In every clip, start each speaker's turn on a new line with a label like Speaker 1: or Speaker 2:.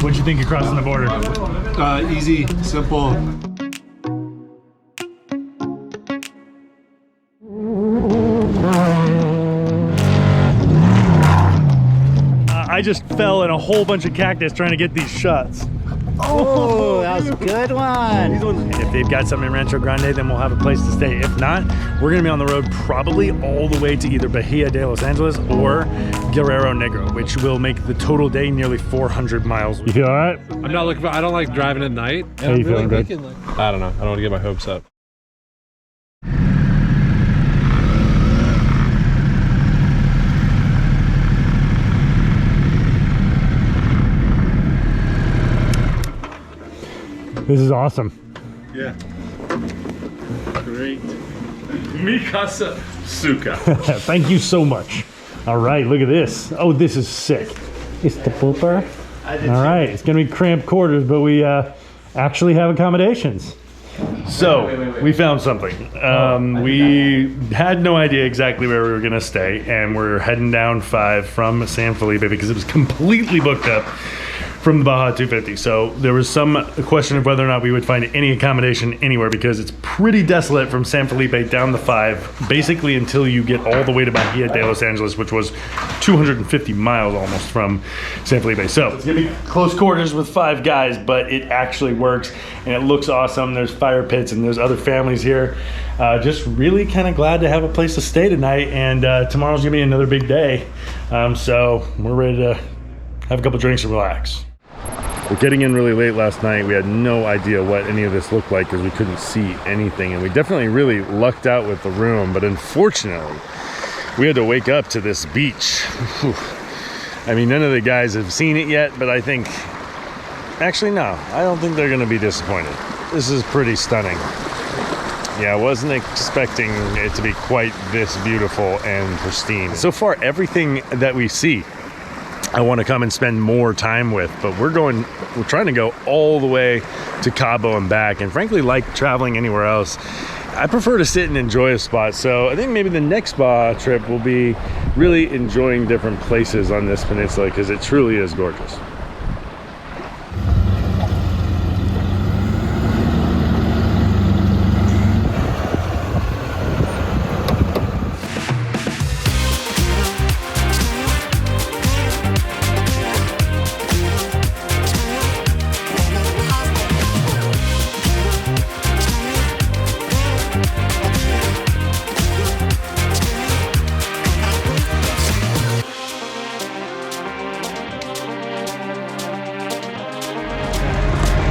Speaker 1: What'd you think of crossing the border?
Speaker 2: Easy, simple.
Speaker 1: I just fell in a whole bunch of cactus trying to get these shots.
Speaker 3: Oh, that was a good one.
Speaker 1: And if they've got something in Rancho Grande, then we'll have a place to stay. If not, we're gonna be on the road probably all the way to either Bahia de Los Angeles or Guerrero Negro, which will make the total day nearly 400 miles. You feel all right?
Speaker 2: I'm not looking for, I don't like driving at night.
Speaker 1: How you feeling, good?
Speaker 2: I don't know. I don't want to get my hopes up.
Speaker 1: This is awesome.
Speaker 2: Yeah. Great. Mi casa suka.
Speaker 1: Thank you so much. All right, look at this. Oh, this is sick. It's the pooper. All right, it's gonna be cramped quarters, but we actually have accommodations. So we found something. We had no idea exactly where we were gonna stay, and we're heading down 5 from San Felipe because it was completely booked up from the Baja 250. So there was some question of whether or not we would find any accommodation anywhere because it's pretty desolate from San Felipe down the 5, basically until you get all the way to Bahia de Los Angeles, which was 250 miles almost from San Felipe. So it's gonna be close quarters with 5 guys, but it actually works and it looks awesome. There's fire pits and there's other families here. Just really kind of glad to have a place to stay tonight, and tomorrow's gonna be another big day. So we're ready to have a couple drinks and relax. We're getting in really late last night. We had no idea what any of this looked like because we couldn't see anything, and we definitely really lucked out with the room, but unfortunately we had to wake up to this beach. I mean, none of the guys have seen it yet, but I think, actually no, I don't think they're gonna be disappointed. This is pretty stunning. Yeah, I wasn't expecting it to be quite this beautiful and pristine. So far, everything that we see I want to come and spend more time with, but we're trying to go all the way to Cabo and back, and frankly, like traveling anywhere else, I prefer to sit and enjoy a spot. So I think maybe the next Baja trip will be really enjoying different places on this peninsula because it truly is gorgeous.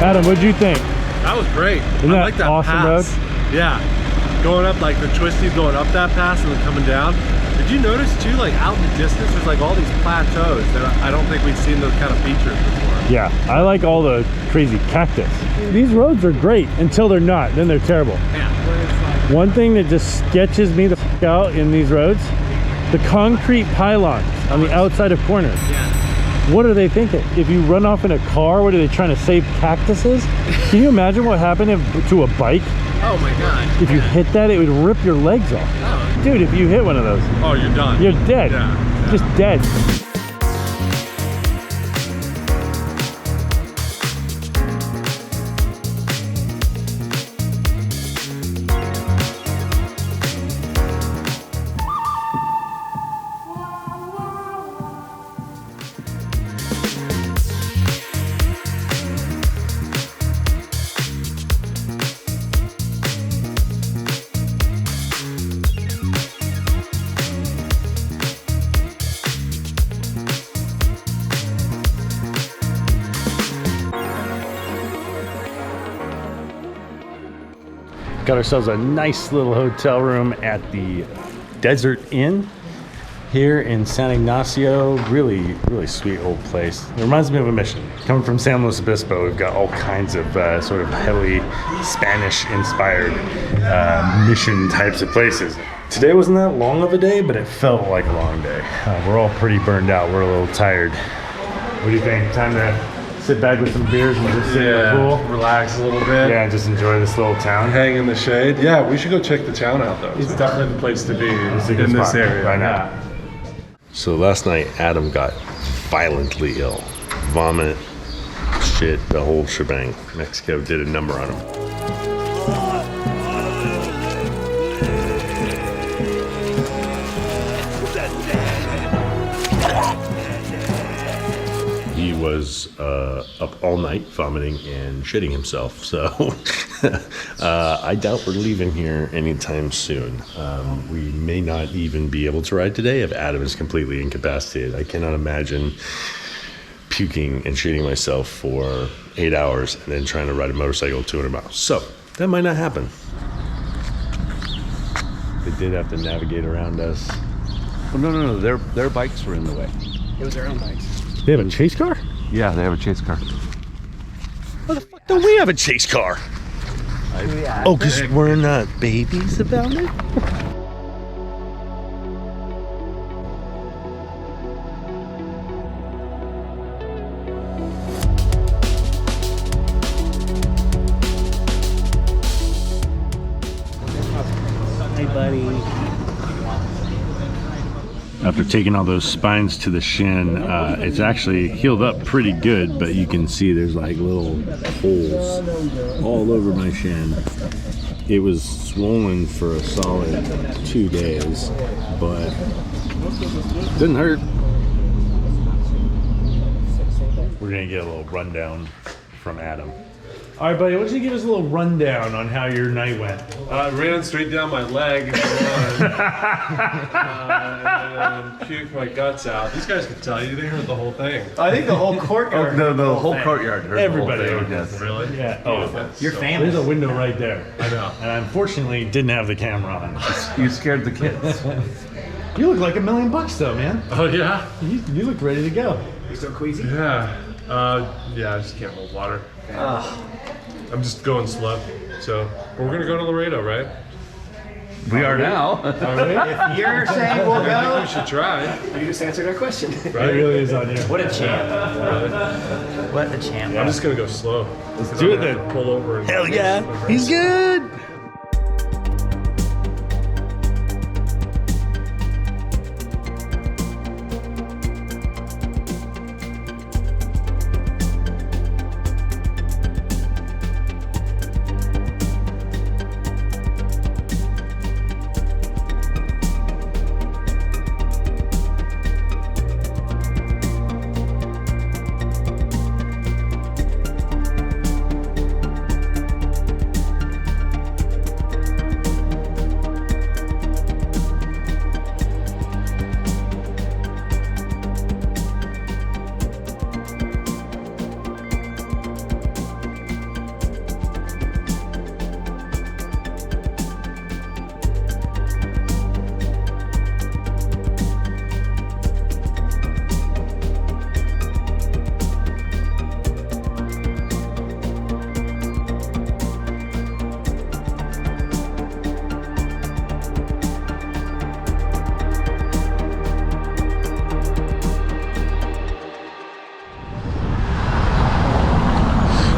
Speaker 1: Adam, what'd you think?
Speaker 2: That was great.
Speaker 1: Isn't
Speaker 2: I
Speaker 1: that
Speaker 2: like that
Speaker 1: awesome
Speaker 2: pass.
Speaker 1: road?
Speaker 2: Yeah. Going up like the twisties, going up that pass and then coming down. Did you notice too, like out in the distance, there's like all these plateaus that I don't think we've seen those kind of features before.
Speaker 1: Yeah, I like all the crazy cactus. These roads are great until they're not, then they're terrible.
Speaker 2: Yeah. Where it's like,
Speaker 1: One thing that just sketches me the f out in these roads, the concrete pylons on the outside of corners.
Speaker 2: yeah.
Speaker 1: What are they thinking? If you run off in a car, what are they trying to save cactuses? Can you imagine what happened to a bike?
Speaker 2: Oh my God.
Speaker 1: If you hit that, it would rip your legs off.
Speaker 2: Oh.
Speaker 1: Dude, if you hit one of those,
Speaker 2: Oh, you're done.
Speaker 1: you're dead.
Speaker 2: Yeah.
Speaker 1: Just dead. Got ourselves a nice little hotel room at the Desert Inn here in San Ignacio. Really sweet old place. It reminds me of a mission. Coming from San Luis Obispo, we've got all kinds of sort of heavily Spanish-inspired mission types of places. Today wasn't that long of a day, but it felt like a long day. We're all pretty burned out. We're a little tired. What do you think? Time to sit back with some beers and just sit in the pool?
Speaker 2: Relax a little bit.
Speaker 1: Yeah, just enjoy this little town.
Speaker 2: Hang in the shade. Yeah, we should go check the town out though. It's definitely the place to be in this area.
Speaker 1: Right now.
Speaker 4: So last night, Adam got violently ill. Vomit, shit, the whole shebang. Mexico did a number on him. He was up all night vomiting and shitting himself, so I doubt we're leaving here anytime soon. We may not even be able to ride today if Adam is completely incapacitated. I cannot imagine puking and shitting myself for 8 hours and then trying to ride a motorcycle 200 miles. So that might not happen. They did have to navigate around us.
Speaker 5: Well, no. Their bikes were in the way.
Speaker 6: It was their own bikes.
Speaker 1: They have a chase car?
Speaker 5: Yeah, they have a chase car.
Speaker 4: Why the fuck don't we have a chase car? Oh, because we're not babies about it?
Speaker 3: Hey, buddy.
Speaker 1: After taking all those spines to the shin, it's actually healed up pretty good, but you can see there's like little holes all over my shin. It was swollen for a solid 2 days, but didn't hurt. We're gonna get a little rundown from Adam. All right, buddy, why don't you give us a little rundown on how your night went?
Speaker 2: I ran straight down my leg and puked my guts out. These guys could tell you, they heard the whole thing.
Speaker 6: I think the whole courtyard.
Speaker 5: The whole courtyard. heard
Speaker 1: Everybody
Speaker 5: the whole
Speaker 1: heard
Speaker 5: thing.
Speaker 1: this.
Speaker 2: Really?
Speaker 1: Yeah.
Speaker 2: Oh,
Speaker 3: You're
Speaker 2: so-
Speaker 3: famous.
Speaker 1: There's a window right there.
Speaker 2: I know.
Speaker 1: And I unfortunately didn't have the camera on.
Speaker 5: You scared the kids.
Speaker 1: You look like $1 million though, man.
Speaker 2: Oh, yeah?
Speaker 1: You look ready to go.
Speaker 6: You still queasy?
Speaker 2: Yeah. Yeah, I just can't hold water. I'm just going slow. So, we're gonna go to Loreto, right?
Speaker 5: We are now.
Speaker 3: If you're saying we'll
Speaker 2: I think
Speaker 3: go,
Speaker 2: we should try,
Speaker 6: You just answered our question.
Speaker 1: It really is on you.
Speaker 3: what a champ. What a champ.
Speaker 2: I'm just gonna go slow.
Speaker 1: Let's do it then.
Speaker 2: Pull over. And
Speaker 4: Hell yeah, he's good.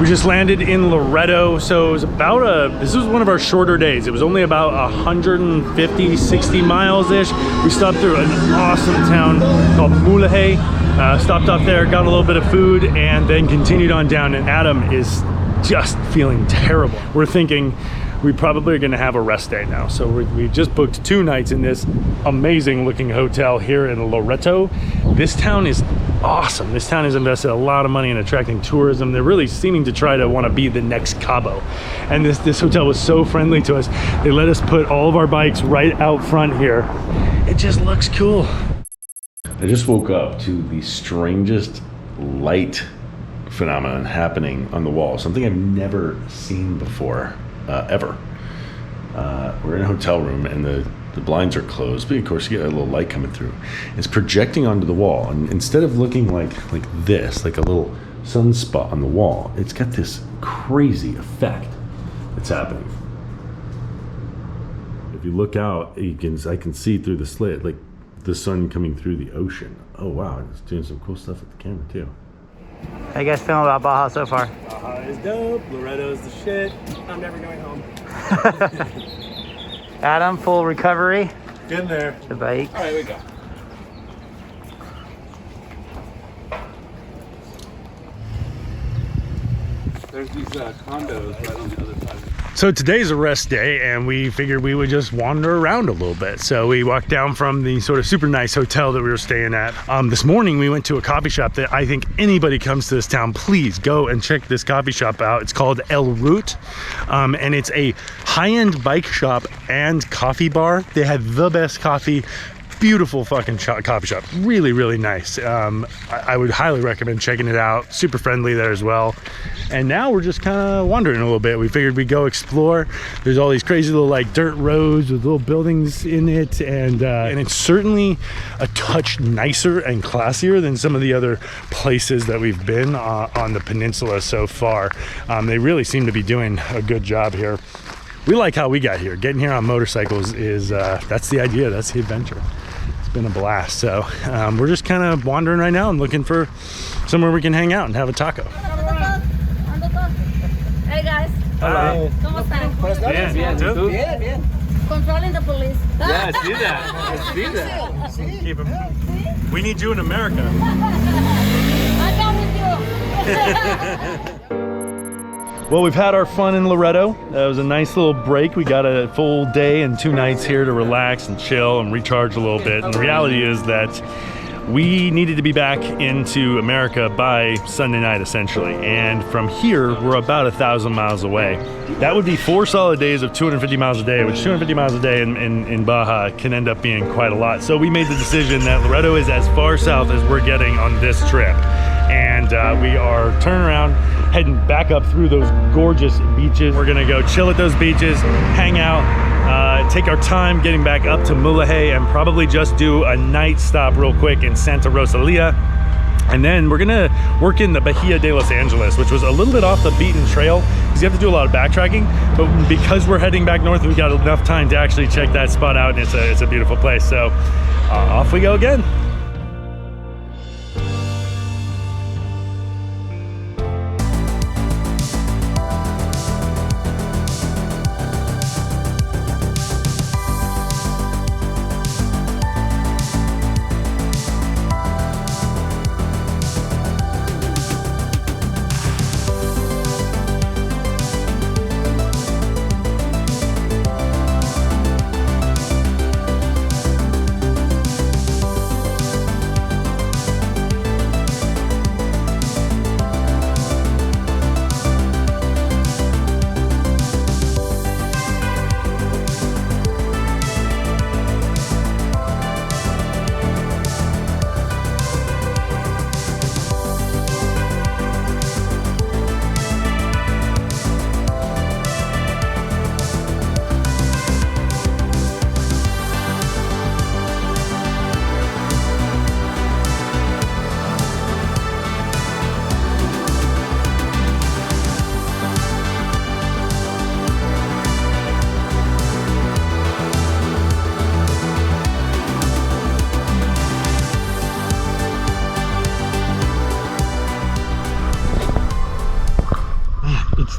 Speaker 1: We just landed in Loreto, so it was this was one of our shorter days. It was only about 150, 60 miles-ish. We stopped through an awesome town called Multistrada, stopped off there, got a little bit of food, and then continued on down, and Adam is just feeling terrible. We're thinking we probably are gonna have a rest day now. So we just booked 2 nights in this amazing looking hotel here in Loreto. This town is awesome. This town has invested a lot of money in attracting tourism. They're really seeming to try to want to be the next Cabo. And this hotel was so friendly to us. They let us put all of our bikes right out front here. It just looks cool.
Speaker 4: I just woke up to the strangest light phenomenon happening on the wall. Something I've never seen before, ever. We're in a hotel room and the blinds are closed, but of course you get a little light coming through. It's projecting onto the wall, and instead of looking like this, like a little sunspot on the wall, it's got this crazy effect that's happening. If you look out, I can see through the slit, like the sun coming through the ocean. Oh wow, it's doing some cool stuff with the camera too.
Speaker 3: How you guys feeling about Baja so far?
Speaker 6: Baja is dope. Loreto's the shit. I'm never going home.
Speaker 3: Adam, full recovery.
Speaker 2: Getting there.
Speaker 3: The bike.
Speaker 6: All right, we go.
Speaker 5: There's these condos right on the other side.
Speaker 1: So today's a rest day, and we figured we would just wander around a little bit. So we walked down from the sort of super nice hotel that we were staying at. This morning we went to a coffee shop that I think anybody comes to this town, please go and check this coffee shop out. It's called El Route, and it's a high-end bike shop and coffee bar. They had the best coffee. Beautiful fucking coffee shop, really, really nice. I would highly recommend checking it out. Super friendly there as well. And now we're just kind of wandering a little bit. We figured we'd go explore. There's all these crazy little like dirt roads with little buildings in it, and it's certainly a touch nicer and classier than some of the other places that we've been on the peninsula so far. They really seem to be doing a good job here. We like how we got here. Getting here on motorcycles is that's the idea, that's the adventure. It's been a blast. So we're just kind of wandering right now and looking for somewhere we can hang out and have a taco.
Speaker 7: Hey guys,
Speaker 1: Hello.
Speaker 7: ¿cómo están?
Speaker 1: Bien, ¿tú?
Speaker 6: Bien, bien.
Speaker 7: Controlling the police.
Speaker 5: Yeah, I see that. I see that.
Speaker 1: Keep 'em. We need you in America.
Speaker 7: I come with you.
Speaker 1: Well, we've had our fun in Loreto. It was a nice little break. We got a full day and 2 nights here to relax and chill and recharge a little bit. And the reality is that we needed to be back into America by Sunday night, essentially. And from here, we're about 1,000 miles away. That would be 4 solid days of 250 miles a day, which 250 miles a day in Baja can end up being quite a lot. So we made the decision that Loreto is as far south as we're getting on this trip. And we are turning around, heading back up through those gorgeous beaches. We're gonna go chill at those beaches, hang out, take our time getting back up to Multistrada, and probably just do a night stop real quick in Santa Rosalia. And then we're gonna work in the Bahia de Los Angeles, which was a little bit off the beaten trail because you have to do a lot of backtracking. But because we're heading back north, we've got enough time to actually check that spot out, and it's a beautiful place. So off we go again.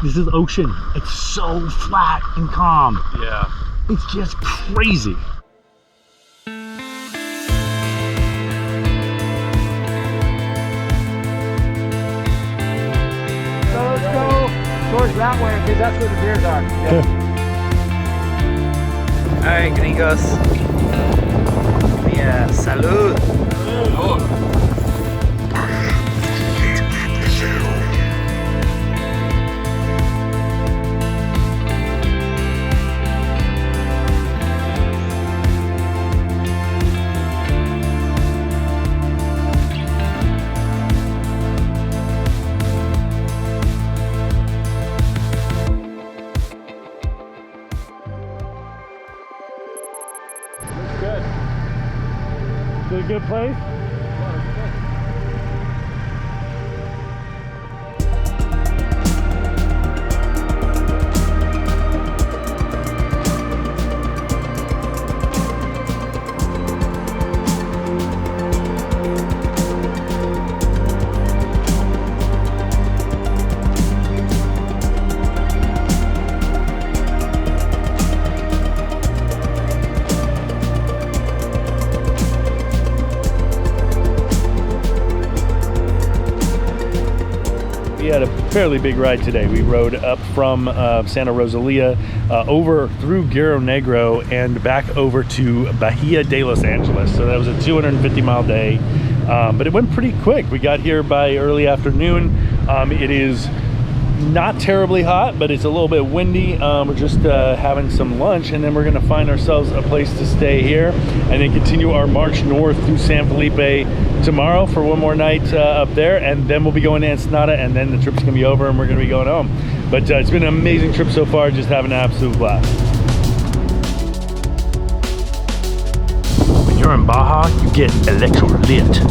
Speaker 1: This is ocean. It's so flat and calm.
Speaker 2: Yeah.
Speaker 1: It's just crazy.
Speaker 3: So let's go towards that way because that's where the beers are. All right, gringos. Yeah, salud.
Speaker 1: Is it a good place? We had a fairly big ride today. We rode up from Santa Rosalia over through Guerrero Negro and back over to Bahia de Los Angeles. So that was a 250-mile day, but it went pretty quick. We got here by early afternoon. It is not terribly hot, but it's a little bit windy. We're just having some lunch, and then we're gonna find ourselves a place to stay here and then continue our march north through San Felipe tomorrow for one more night up there, and then we'll be going to Ensenada, and then the trip's gonna be over and we're gonna be going home. But it's been an amazing trip so far, just having an absolute blast. When you're in Baja, you get electro-lit.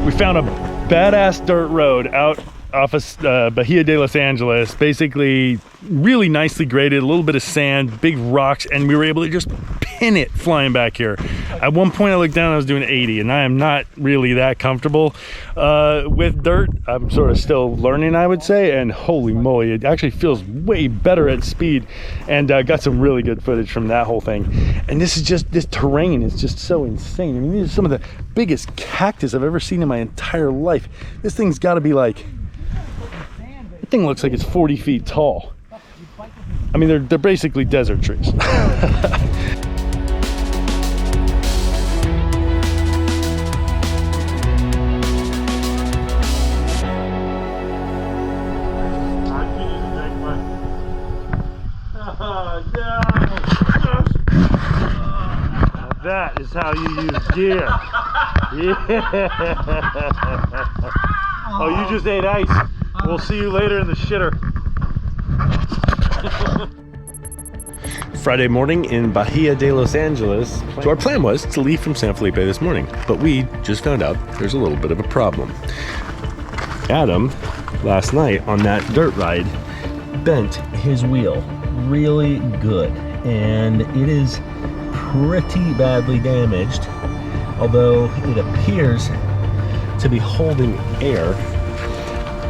Speaker 1: We found a badass dirt road out off of Bahia de Los Angeles, basically really nicely graded, a little bit of sand, big rocks, and we were able to just pin it flying back here. At one point I looked down, I was doing 80, and I am not really that comfortable with dirt. I'm sort of still learning, I would say, and holy moly, it actually feels way better at speed, and got some really good footage from that whole thing. And this terrain is just so insane. I mean, these are some of the biggest cactus I've ever seen in my entire life. This thing's got to be like, the thing looks like it's 40 feet tall. I mean, they're basically desert trees. That is how you use gear. Yeah. Oh, you just ate ice. We'll see you later in the shitter.
Speaker 4: Friday morning in Bahia de Los Angeles. So our plan was to leave from San Felipe this morning, but we just found out there's a little bit of a problem. Adam, last night on that dirt ride, bent his wheel really good, and it is pretty badly damaged, although it appears to be holding air.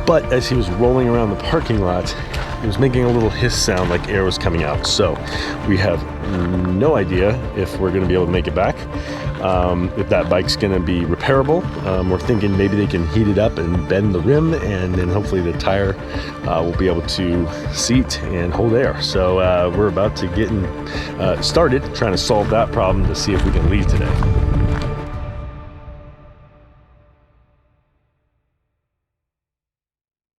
Speaker 4: But as he was rolling around the parking lot, he was making a little hiss sound like air was coming out. So we have no idea if we're going to be able to make it back, if that bike's going to be repairable. We're thinking maybe they can heat it up and bend the rim, and then hopefully the tire will be able to seat and hold air. So we're about to get started trying to solve that problem to see if we can leave today.